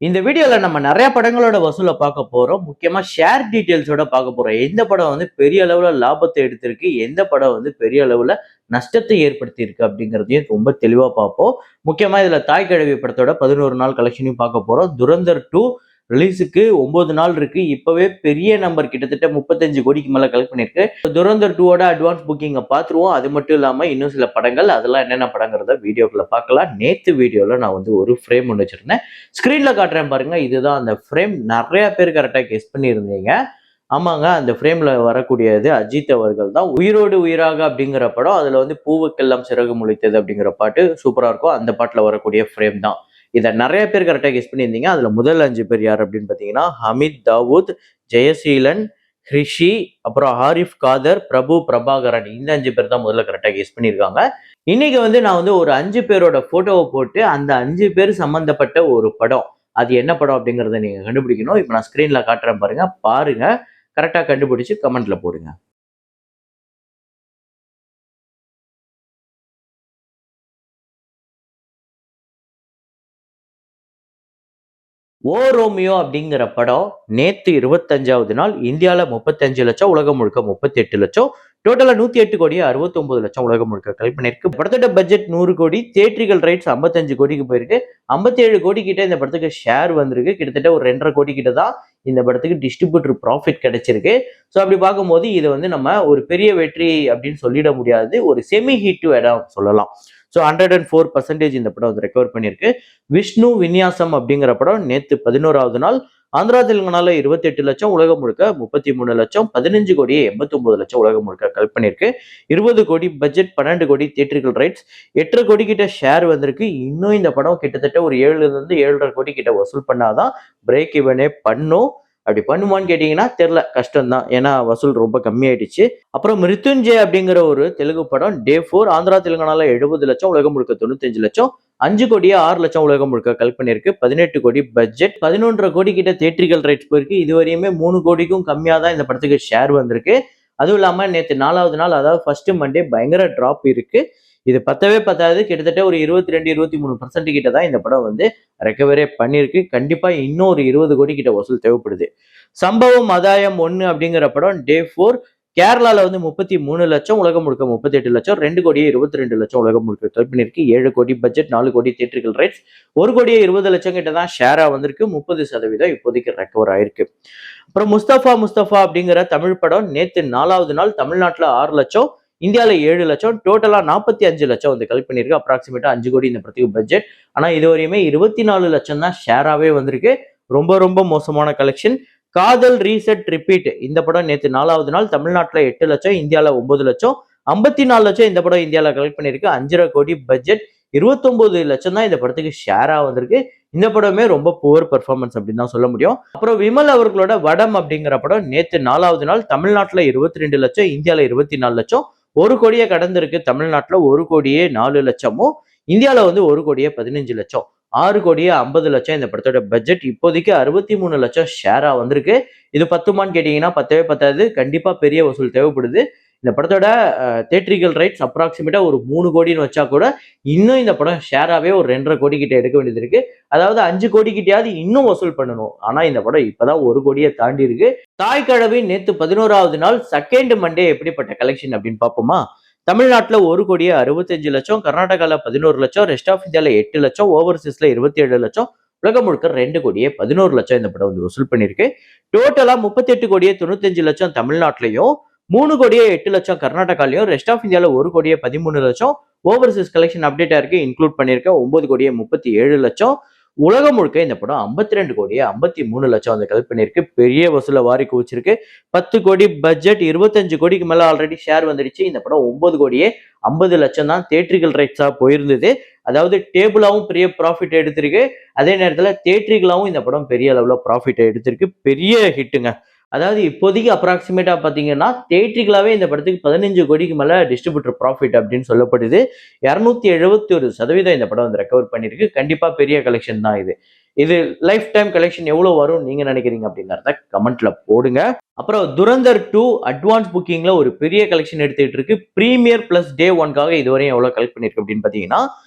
இந்த வீடியோல நம்ம நிறைய படங்களோட வசூலை பார்க்க போறோம். முக்கியமா ஷேர் டீடைல்ஸோட பார்க்க போறோம். எந்த படம் வந்து பெரிய அளவுல லாபத்தை எடுத்திருக்கு, எந்த படம் வந்து பெரிய அளவுல நஷ்டத்தை ஏற்படுத்தியிருக்கு அப்படிங்கிறதையும் ரொம்ப தெளிவா பார்ப்போம். முக்கியமா இதுல தாய் கிழவி படத்தோட 11 நாள் கலெக்ஷனையும் பார்க்க போறோம். துரந்தர் 2 ரிலீஸுக்கு 9 நாள் இருக்கு. இப்பவே பெரிய நம்பர் கிட்டத்தட்ட 35 கோடிக்கு மேல கலெக்ட் பண்ணிருக்கு. துரந்தர் 2ஓட அட்வான்ஸ் புக்கிங்க பார்த்துருவோம். அது மட்டும் இல்லாம இன்னும் சில படங்கள் அதெல்லாம் என்னென்ன படங்கிறத வீடியோக்குள்ள பார்க்கலாம். நேத்து வீடியோல நான் வந்து ஒரு ஃப்ரேம் ஒன்று வச்சிருந்தேன். ஸ்கிரீன்ல காட்டுறேன் பாருங்க. இதுதான் அந்த ஃப்ரேம். நிறைய பேர் கரெக்டா கெஸ் பண்ணியிருந்தீங்க. ஆமாங்க, அந்த ஃப்ரேம்ல வரக்கூடியது அஜித் அவர்கள் தான். உயிரோடு உயிராக அப்படிங்கிற படம். அதுல வந்து பூவுக்கெல்லாம் சிறகு முளைத்தது அப்படிங்கிற பாட்டு சூப்பரா இருக்கும். அந்த பாட்டுல வரக்கூடிய ஃப்ரேம் தான். இதை நிறைய பேர் கரெக்டா கெஸ் பண்ணியிருந்தீங்க. அதுல முதல் 5 பேர் யார் அப்படின்னு பாத்தீங்கன்னா ஹமீத் தாவூத், ஜெயசீலன், ஹிருஷி, அப்புறம் ஆரிஃப் காதர், பிரபு பிரபாகரன். இந்த 5 பேர் தான் முதல்ல கரெக்டா கெஸ் பண்ணியிருக்காங்க. இன்னைக்கு வந்து நான் வந்து ஒரு 5 பேரோட போட்டோவை போட்டு அந்த 5 பேர் சம்பந்தப்பட்ட ஒரு படம், அது என்ன படம் அப்படிங்கறத நீங்க கண்டுபிடிக்கணும். இப்ப நான் ஸ்கிரீன்ல காட்டுறேன் பாருங்க. பாருங்க, கரெக்டா கண்டுபிடிச்சு கமெண்ட்ல போடுங்க. ஓ ரோமியோ அப்படிங்கிற படம் நேத்து 25வது நாள் இந்தியால 35 லட்சம், உலகம் முழுக்க 38 லட்சம், டோட்டலா 108 கோடி 69 லட்சம் உலகம் முழுக்க கலெக்ட் பண்ணிருக்கு. படத்தோட பட்ஜெட் 100 கோடி, தியேட்ரிக்கல் ரைட்ஸ் 55 கோடிக்கு போயிருக்கு. 57 கோடி கிட்ட இந்த படத்துக்கு ஷேர் வந்திருக்கு. கிட்டத்தட்ட ஒரு 2.5 கோடி கிட்ட தான் இந்த படத்துக்கு டிஸ்ட்ரிபியூட்டர் ப்ராஃபிட் கிடைச்சிருக்கு. ஸோ அப்படி பார்க்கும்போது இது வந்து நம்ம ஒரு பெரிய வெற்றி அப்படின்னு சொல்லிட முடியாது. ஒரு செமி ஹிட் இடம் சொல்லலாம். ஸோ 104% இந்த படம் வந்து ரெக்கவர் பண்ணியிருக்கு. விஷ்ணு விநியாசம் அப்படிங்கிற படம் நேத்து 11வது நாள் ஆந்திரா தெலுங்கானால 28 லட்சம், உலகம் முழுக்க 33 லட்சம், 15 கோடியே 89 லட்சம் உலகம் முழுக்க கலெக்ட் பண்ணியிருக்கு. 20 கோடி பட்ஜெட், 12 கோடி தியேட்ரிக்கல் ரைட்ஸ், 8.5 கோடி கிட்ட ஷேர் வந்திருக்கு. இன்னும் இந்த படம் கிட்டத்தட்ட ஒரு 7 7.5 கோடி கிட்ட வசூல் பண்ணாதான் பிரேக் இவனே பண்ணும். அப்படி பண்ணுமான்னு கேட்டீங்கன்னா தெரியல, கஷ்டம் தான். ஏன்னா வசூல் ரொம்ப கம்மியாயிடுச்சு. அப்புறம் மிருத்யுஞ்சய் அப்படிங்கிற ஒரு தெலுங்கு படம் டே 4 ஆந்திரா தெலுங்கானால 70 லட்சம், உலகம் முழுக்க 95 லட்சம், 5 கோடியே 6 லட்சம் உலகம் முழுக்க கலெக்ட் பண்ணிருக்கு. 18 கோடி பட்ஜெட், 11.5 கோடி கிட்ட தியேட்ரிக்கல் ரைட்ஸ் போயிருக்கு. இதுவரையுமே 3 கோடிக்கும் கம்மியா தான் இந்த படத்துக்கு ஷேர் வந்திருக்கு. அதுவும் இல்லாம நேற்று 4வது நாள், அதாவது ஃபர்ஸ்ட் மண்டே பயங்கர டிராப் இருக்கு. இது பத்தவே பத்தாது. கிட்டத்தட்ட ஒரு 22 23% கிட்ட தான் இந்த படம் வந்து ரெக்கவரே பண்ணியிருக்கு. கண்டிப்பா இன்னும் ஒரு 20 கோடி கிட்ட வசூல் தேவைப்படுது. சம்பவம் அதாயம் 1 அப்படிங்கிற படம் டே 4 கேரளால வந்து 33 லட்சம், உலகம் முழுக்க 38 லட்சம், 2 கோடியே 22 லட்சம் உலகம் முழுக்க கலெக்ட் பண்ணிருக்கு. 7 கோடி பட்ஜெட், 4 கோடி தியேட்ரிக்கல் ரைட்ஸ், 1 கோடியே 20 லட்சம் கிட்ட தான் ஷேரா வந்திருக்கு. 30% இப்போதைக்கு ரெக்கவர் ஆயிருக்கு. அப்புறம் முஸ்தபா முஸ்தபா அப்படிங்கிற தமிழ் படம் நேத்து 4வது நாள் தமிழ்நாட்டுல 6 லட்சம், இந்தியால 7 லட்சம், டோட்டலா 45 லட்சம் வந்து கலெக்ட் பண்ணிருக்கு. அப்ராக்சிமேட்டா 5 கோடி இந்த படத்துக்கு பட்ஜெட். ஆனா இதுவரையுமே 24 லட்சம் தான் ஷேராவே வந்திருக்கு. ரொம்ப ரொம்ப மோசமான கலெக்ஷன். காதல் ரீசெட் ரிப்பீட் இந்த படம் நேத்து 4வது நாள் தமிழ்நாட்டுல 8 லட்சம், இந்தியால 9 லட்சம், 54 லட்சம் இந்த படம் இந்தியால கலெக்ட் பண்ணிருக்கு. 5.5 கோடி பட்ஜெட், 29 லட்சம் தான் இந்த படத்துக்கு ஷேரா வந்திருக்கு. இந்த படமே ரொம்ப புவர் பெர்ஃபார்மன்ஸ் அப்படின்னு தான் சொல்ல முடியும். அப்புறம் விமல் அவர்களோட வடம் அப்படிங்கிற படம் நேத்து 4வது நாள் தமிழ்நாட்டுல 22 லட்சம், இந்தியால 24 லட்சம், 1 கோடியே கடந்திருக்கு. தமிழ்நாட்டுல 1 கோடியே 4 லட்சமும், இந்தியால வந்து 1 கோடியே 15 லட்சம், 6 கோடியே 50 லட்சம் இந்த படத்தோட பட்ஜெட். இப்போதைக்கு 63 லட்சம் ஷேரா வந்திருக்கு. இது பத்துமான்னு கேட்டீங்கன்னா பத்தவே பத்தாது. கண்டிப்பா பெரிய வசூல் தேவைப்படுது. இந்த படத்தோட தியேட்ரிக்கல் ரைட்ஸ் அப்ராக்சிமேட்டா ஒரு 3 கோடின்னு வச்சா கூட இன்னும் இந்த படம் ஷேராவே ஒரு 2.5 கோடி கிட்ட எடுக்க வேண்டியது இருக்கு. அதாவது 5 கோடி கிட்டயாவது இன்னும் வசூல் பண்ணணும். ஆனா இந்த படம் இப்பதான் 1 கோடியை தாண்டி இருக்கு. தாய் கிழவி நேத்து 11வது நாள் செகண்ட் மண்டே எப்படிப்பட்ட கலெக்ஷன் அப்படின்னு பார்ப்போமா? தமிழ்நாட்டுல 1 கோடியே 65 லட்சம், கர்நாடகால 11 லட்சம், ரெஸ்ட் ஆஃப் இந்தியால 8 லட்சம், ஓவர்சீஸ்ல 27 லட்சம், உலகம் முழுக்க 2 கோடியே 11 லட்சம் இந்த படம் வந்து வசூல் பண்ணிருக்கு. டோட்டலா 38 கோடியே 95 லட்சம் தமிழ்நாட்டிலையும், 3 கோடியே 8 லட்சம் கர்நாடகாலையும், ரெஸ்ட் ஆஃப் இந்தியால 1 கோடியே 13 லட்சம், ஓவர்சீஸ் கலெக்ஷன் அப்டேட்டா இருக்கு, இன்க்ளூட் பண்ணிருக்க 9 கோடியே 37 லட்சம், உலகம் முழுக்க இந்த படம் 52 கோடியே 53 லட்சம் வந்து கலெக்ட் பண்ணிருக்கு. பெரிய வசூல வாரி குவிச்சிருக்கு. 10 கோடி பட்ஜெட், 25 கோடிக்கு மேல ஆல்ரெடி ஷேர் வந்துடுச்சு. இந்த படம் 9 கோடியே 50 லட்சம் தான் தியேட்ரிக்கல் ரைட்ஸா போயிருந்தது. அதாவது டேபிளாவும் பெரிய ப்ராஃபிட் எடுத்திருக்கு. அதே நேரத்துல தியேட்ரிக்கலாவும் இந்த படம் பெரிய அளவுல ப்ராஃபிட் எடுத்திருக்கு. பெரிய ஹிட்டுங்க. அதாவது இப்போதைக்கு அப்ராக்சிமேட்டா பாத்தீங்கன்னா தியேட்ரிக்கலாவே இந்த படத்துக்கு 15 கோடிக்கு மேல டிஸ்ட்ரிபியூட்டர் ப்ராஃபிட் அப்படின்னு சொல்லப்படுது. 271% இந்த படம் வந்து ரெக்கவர் பண்ணிருக்கு. கண்டிப்பா பெரிய கலெக்ஷன் தான் இது. இது லைஃப் டைம் கலெக்ஷன் எவ்வளவு வரும் நீங்க நினைக்கிறீங்க அப்படிங்கறத கமெண்ட்ல போடுங்க. அப்புறம் துரந்தர் 2 அட்வான்ஸ் புக்கிங்ல ஒரு பெரிய கலெக்ஷன் எடுத்துட்டு இருக்கு. பிரீமியர் பிளஸ் டே 1க்காக இதுவரையும் எவ்வளவு கலெக்ட் பண்ணிருக்கு அப்படின்னு பாத்தீங்கன்னா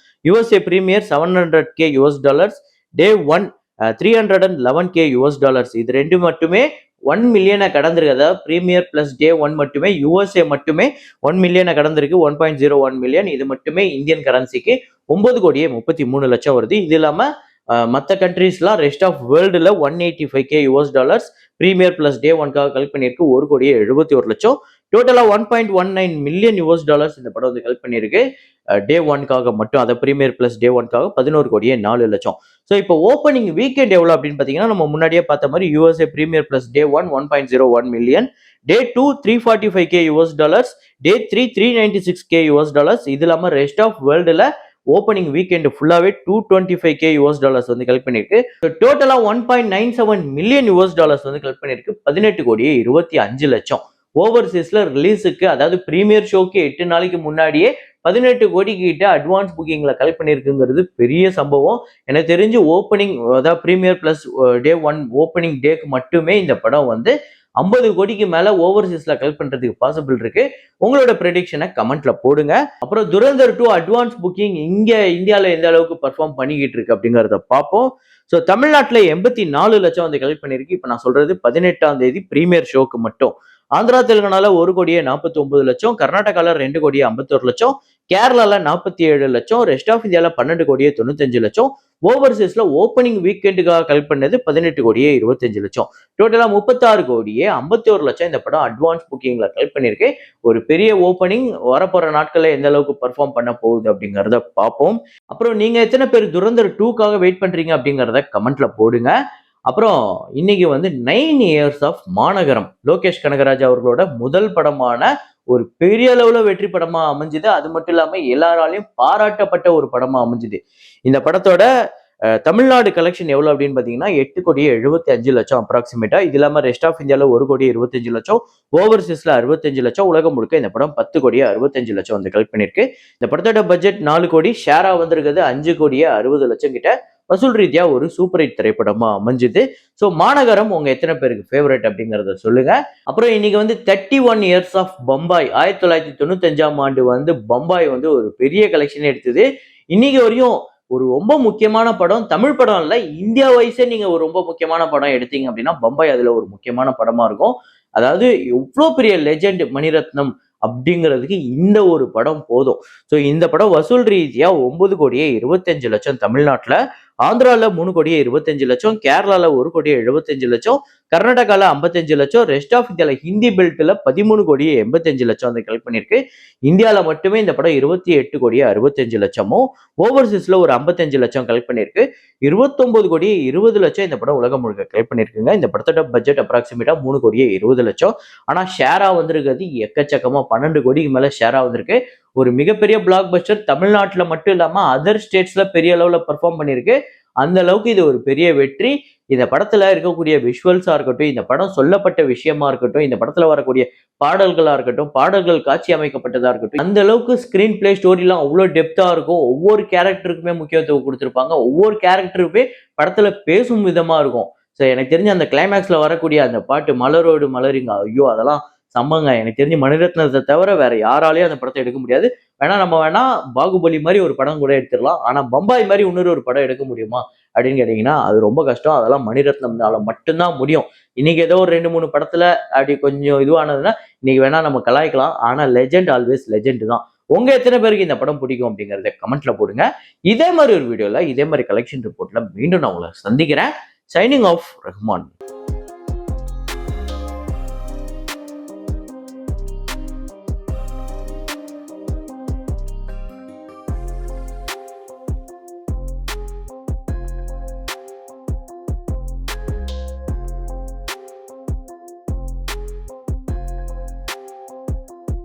USA பிரீமியர் $700K, டே 1 $311K. இது ரெண்டு மட்டுமே 1 மில்லியனை கடந்திருக்கு. அதாவது பிரீமியர் பிளஸ் டே ஒன் மட்டுமே யூஎஸ்ஏ மட்டுமே 1 மில்லியனை கடந்திருக்கு. 1.01 மில்லியன். இது மட்டுமே இந்தியன் கரன்சிக்கு 9,33,00,000 வருது. இது இல்லாம மற்ற கண்ட்ரீஸ்லாம் ரெஸ்ட் ஆஃப் வேர்ல்டுல $185K பிரீமியர் பிளஸ் டே ஒன்காக கலெக்ட் பண்ணியிருக்கு. 1,71,00,000. டோட்டலா $1.19 மில்லியன் இந்த படம் வந்து கலெக்ட் பண்ணியிருக்கு. டே ஒன்காக மட்டும், அதை பிரீமியர் பிளஸ் டே ஒன்காக 11,04,00,000. ஸோ இப்போ ஓப்பனிங் வீக்கெண்ட் எவ்வளோ அப்படின்னு பார்த்தீங்கன்னா, நம்ம முன்னாடியே பார்த்த மாதிரி USA premier plus day one 1.01 million, day two $345K, day three $396K. இது இல்லாமல் ரெஸ்ட் ஆஃப் வேர்ல்டுல ஓப்பனிங் வீக்கெண்ட் ஃபுல்லாவே $225K வந்து கலெக்ட் பண்ணிருக்கு. டோட்டலா $1.97 மில்லியன் வந்து கலெக்ட் பண்ணிருக்கு. 18,25,00,000. ஓவர்சீஸ்ல ரிலீஸுக்கு, அதாவது பிரீமியர் ஷோக்கு 8 நாளைக்கு முன்னாடியே 18 கோடி கிட்ட அட்வான்ஸ் புக்கிங்ல கலெக்ட் பண்ணிருக்குங்கிறது பெரிய சம்பவம். எனக்கு தெரிஞ்சு ஓப்பனிங், அதாவது premier plus day one opening டேக்கு மட்டுமே இந்த படம் வந்து 50 கோடிக்கு மேல ஓவர்சீஸ்ல கலெக்ட் பண்றதுக்கு பாசிபிள் இருக்கு. உங்களோட ப்ரெடிக்ஷனை கமெண்ட்ல போடுங்க. அப்புறம் துரந்தர் 2 அட்வான்ஸ் புக்கிங் இங்க இந்தியால எந்த அளவுக்கு பெர்ஃபார்ம் பண்ணிக்கிட்டு இருக்கு அப்படிங்கறத பார்ப்போம். ஸோ தமிழ்நாட்டில் 84 லட்சம் வந்து கலெக்ட் பண்ணிருக்கு. இப்போ நான் சொல்றது 18ஆம் தேதி பிரீமியர் ஷோக்கு மட்டும். ஆந்திரா தெலுங்கானால 1,49,00,000, கர்நாடகால 2,51,00,000, கேரளால 47 லட்சம், ரெஸ்ட் ஆஃப் இந்தியால 12,95 லட்சம், ஓவர்சீஸ்ல ஓப்பனிங் வீக்கெண்டுக்காக கலெக்ட் பண்ணது 18,25 லட்சம். டோட்டலா 36,51 லட்சம் இந்த படம் அட்வான்ஸ் புக்கிங்ல கலெக்ட் பண்ணிருக்கு. ஒரு பெரிய ஓப்பனிங் வரப்போற நாட்கள்ல எந்த அளவுக்கு பெர்ஃபார்ம் பண்ண போகுது அப்படிங்கறத பார்ப்போம். அப்புறம் நீங்க எத்தனை பேர் துரந்தர் 2க்காக வெயிட் பண்றீங்க அப்படிங்கறத கமெண்ட்ல போடுங்க. அப்புறம் இன்னைக்கு வந்து 9 இயர்ஸ் ஆஃப் மாநகரம், லோகேஷ் கனகராஜ் அவர்களோட முதல் படமான ஒரு பெரிய அளவுல வெற்றி படமா அமைஞ்சுது. அது மட்டும் இல்லாம எல்லாராலையும் பாராட்டப்பட்ட ஒரு படமா அமைஞ்சுது. இந்த படத்தோட தமிழ்நாடு கலெக்ஷன் எவ்வளவு அப்படின்னு பாத்தீங்கன்னா 8,75,00,000 அப்ராக்சிமேட்டா. இது இல்லாம ரெஸ்ட் ஆஃப் இந்தியால 1,25,00,000, ஓவர்சீஸ்ல 65 லட்சம், உலகம் முழுக்க இந்த படம் 10,65,00,000 வந்து கலெக்ட் பண்ணிருக்கு. இந்த படத்தோட பட்ஜெட் 4 கோடி, ஷேரா வந்திருக்கிறது 5,60,00,000 கிட்ட. வசூல் ரீதியா ஒரு சூப்பர் ஹிட் திரைப்படமா அமைஞ்சுது. ஸோ மாநகரம் உங்க எத்தனை பேருக்கு ஃபேவரட் அப்படிங்கறத சொல்லுங்க. அப்புறம் இன்னைக்கு வந்து 31 இயர்ஸ் ஆஃப் பம்பாய், 1995ஆம் ஆண்டு வந்து பம்பாய் வந்து ஒரு பெரிய கலெக்ஷன் எடுத்தது. இன்னைக்கு வரையும் ஒரு ரொம்ப முக்கியமான படம், தமிழ் படம் இல்ல, இந்தியா வைஸே நீங்க ஒரு ரொம்ப முக்கியமான படம் எடுத்தீங்க அப்படின்னா பம்பாய் அதுல ஒரு முக்கியமான படமா இருக்கும். அதாவது எவ்வளோ பெரிய லெஜெண்ட் மணிரத்னம் அப்படிங்கிறதுக்கு இந்த ஒரு படம் போதும். ஸோ இந்த படம் வசூல் ரீதியா 9,25,00,000 தமிழ்நாட்டில், ஆந்திரால 3,25,00,000, கேரளால 1,75,00,000, கர்நாடகால 55 லட்சம், ரெஸ்ட் ஆஃப் இந்தியால ஹிந்தி பெல்ட்ல 13,85,00,000 வந்து கலெக்ட் பண்ணிருக்கு. இந்தியால மட்டுமே இந்த படம் 28,65,00,000, ஓவர்சீஸ்ல ஒரு 55 லட்சம் கலெக்ட் பண்ணிருக்கு. 29,20,00,000 இந்த படம் உலகம் முழுக்க கலெக்ட் பண்ணிருக்குங்க. இந்த படத்தோட பட்ஜெட் அப்ராக்சிமேட்டா 3,20,00,000. ஆனா ஷேரா வந்திருக்கிறது எக்கச்சக்கமா 12 கோடிக்கு மேல ஷேரா வந்திருக்கு. ஒரு மிகப்பெரிய பிளாக் பஸ்டர், தமிழ்நாட்டில் மட்டும் இல்லாம அதர் ஸ்டேட்ஸ்ல பெரிய அளவுல பெர்ஃபார்ம் பண்ணிருக்கு. அந்த அளவுக்கு இது ஒரு பெரிய வெற்றி. இந்த படத்துல இருக்கக்கூடிய விஷுவல்ஸா இருக்கட்டும், இந்த படம் சொல்லப்பட்ட விஷயமா இருக்கட்டும், இந்த படத்துல வரக்கூடிய பாடல்களா இருக்கட்டும், பாடல்கள் காட்சி அமைக்கப்பட்டதா இருக்கட்டும், அந்த அளவுக்கு ஸ்கிரீன் பிளே ஸ்டோரிலாம் அவ்வளவு டெப்தா இருக்கும். ஒவ்வொரு கேரக்டருக்குமே முக்கியத்துவம் கொடுத்திருப்பாங்க. ஒவ்வொரு கேரக்டருக்குமே படத்துல பேசும் விதமா இருக்கும். ஸோ எனக்கு தெரிஞ்ச அந்த கிளைமேக்ஸ்ல வரக்கூடிய அந்த பாட்டு மலரோடு மலரிங்க, ஐயோ அதெல்லாம் செம்மங்க. எனக்கு தெரிஞ்சு மணிரத்னத்தை தவிர வேற யாராலையும் அந்த படத்தை எடுக்க முடியாது. நம்ம வேணா பாகுபலி மாதிரி ஒரு படம் கூட எடுத்துடலாம். ஆனா பம்பாய் மாதிரி இன்னொரு ஒரு படம் எடுக்க முடியுமா அப்படின்னு கேட்டீங்கன்னா அது ரொம்ப கஷ்டம். அதெல்லாம் மணிரத்னம்னால மட்டும்தான் முடியும். இன்னைக்கு ஏதோ ஒரு 2-3 படத்துல அப்படி கொஞ்சம் இதுவானதுன்னா இன்னைக்கு வேணா நம்ம கலாய்க்கலாம். ஆனா லெஜெண்ட் ஆல்வேஸ் லெஜெண்ட் தான். உங்க எத்தனை பேருக்கு இந்த படம் பிடிக்கும் அப்படிங்கறத கமெண்ட்ல போடுங்க. இதே மாதிரி ஒரு வீடியோல இதே மாதிரி கலெக்ஷன் ரிப்போர்ட்ல மீண்டும் நான் உங்களை சந்திக்கிறேன். Signing off Rahman.